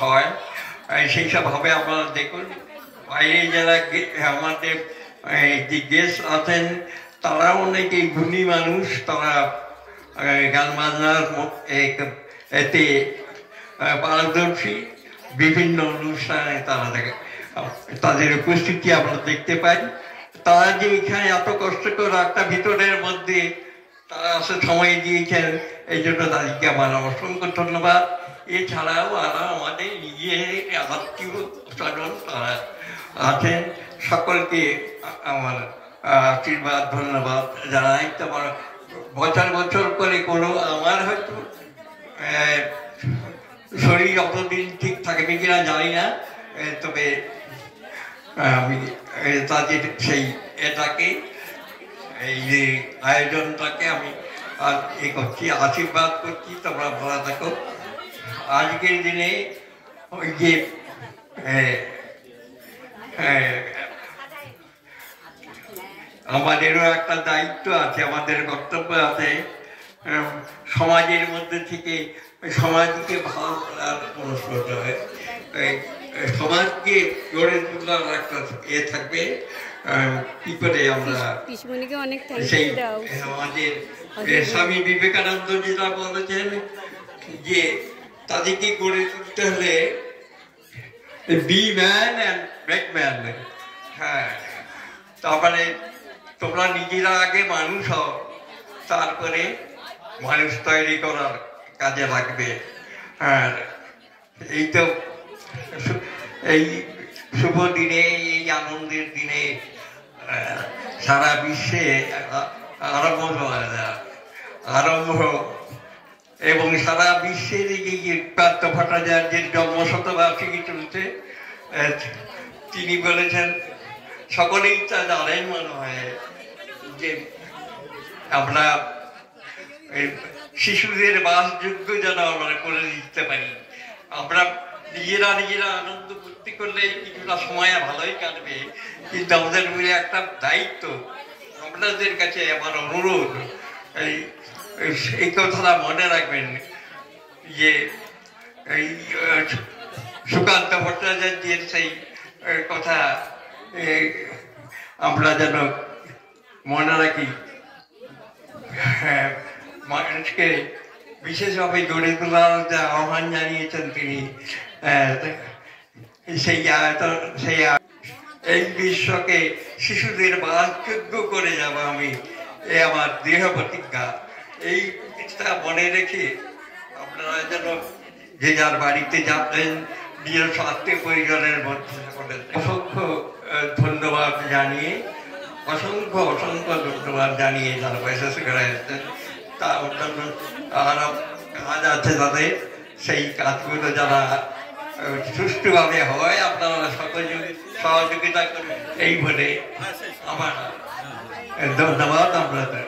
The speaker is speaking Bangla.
হয় সেই সব হবে। আপনারা দেখুন বাইরে যারা আমাদের যে গেস্ট আছেন তারা অনেকেই গুণী মানুষ, তারা গান বাজনার এতে পারদর্শী। বিভিন্ন অনুষ্ঠানে তারা তাদের উপস্থিতি আমরা দেখতে পাই। তারা যে এখানে এত কষ্ট করে একটা ভিতরের মধ্যে তারা আসে সময় দিয়েছেন, এই জন্য তাদেরকে আমার অসংখ্য ধন্যবাদ। এছাড়াও আরো আমাদের নিজের আত্মীয় স্বজন তারা আছেন, সকলকে আমার আশীর্বাদ ধন্যবাদ জানাই। তোমার বছর বছর করে কোনো আমার হয়তো শরীর অতদিন ঠিক থাকবে কিনা জানি না, তবে আমি তাদের সেই এটাকে এই যে আয়োজনটাকে আমি এ করছি, আশীর্বাদ করছি। তোমরা ভালো থাকো। আজকের দিনে ওই যে আমাদেরও একটা দায়িত্ব আছে, আমাদের কর্তব্য আছে সমাজের মধ্যে থেকে সমাজকে ভালো করার অনুষ্ঠিত হয়। সমাজকে গড়ে তোলার একটা থাকবে। কি করে আমরা সেই আমাদের স্বামী বিবেকানন্দ যেটা বলেছেন যে তাদেরকে গড়ে তুলতে হলে be man and make man. হ্যাঁ, তারপরে তোমরা নিজেরা আগে মানুষ হও, তারপরে মানুষ তৈরি করার কাজে লাগবে। হ্যাঁ, এই তো এই শুভ দিনে, এই আনন্দের দিনে সারা বিশ্বে আরম্ভ এবং সারা বিশ্বের এই পার্থ ভট্টাচার্যের জন্মশতবার্ষিকী চলছে। তিনি বলেছেন, সকলেই তা জানেন মনে হয়, যে আমরা শিশুদের বাসযোগ্য যেন আমরা করে দিতে পারি। আমরা নিজেরা আনন্দ ফুর্তি করলে কিছুটা সময় ভালোই কাটবে, কিন্তু আমাদের উপরে একটা দায়িত্ব। আপনাদের কাছে আমার অনুরোধ, এই কথাটা মনে রাখবেন যে এই সুকান্ত ভট্টাচার্যের সেই কথা আমরা যেন মনে রাখি। মানুষকে বিশেষভাবে গড়ে তোলার যে আহ্বান জানিয়েছেন তিনি, সেই এই বিশ্বকে শিশুদের বাসযোগ্য করে যাব আমি, এ আমার দৃঢ় প্রতিজ্ঞা। এইটা মনে রেখে আপনারা যেন যে যার বাড়িতে যাবেন, নিজের স্বাস্থ্য পরিজনের মধ্যে অসংখ্য ধন্যবাদ জানিয়ে যারা পয়সা করে আসছেন, তা অন্যান্য আরো কাজ আছে তাদের, সেই কাজগুলো যারা সুষ্ঠুভাবে হয় আপনারা সহযোগিতা করবেন, এই বলে আমার ধন্যবাদ। আপনাদের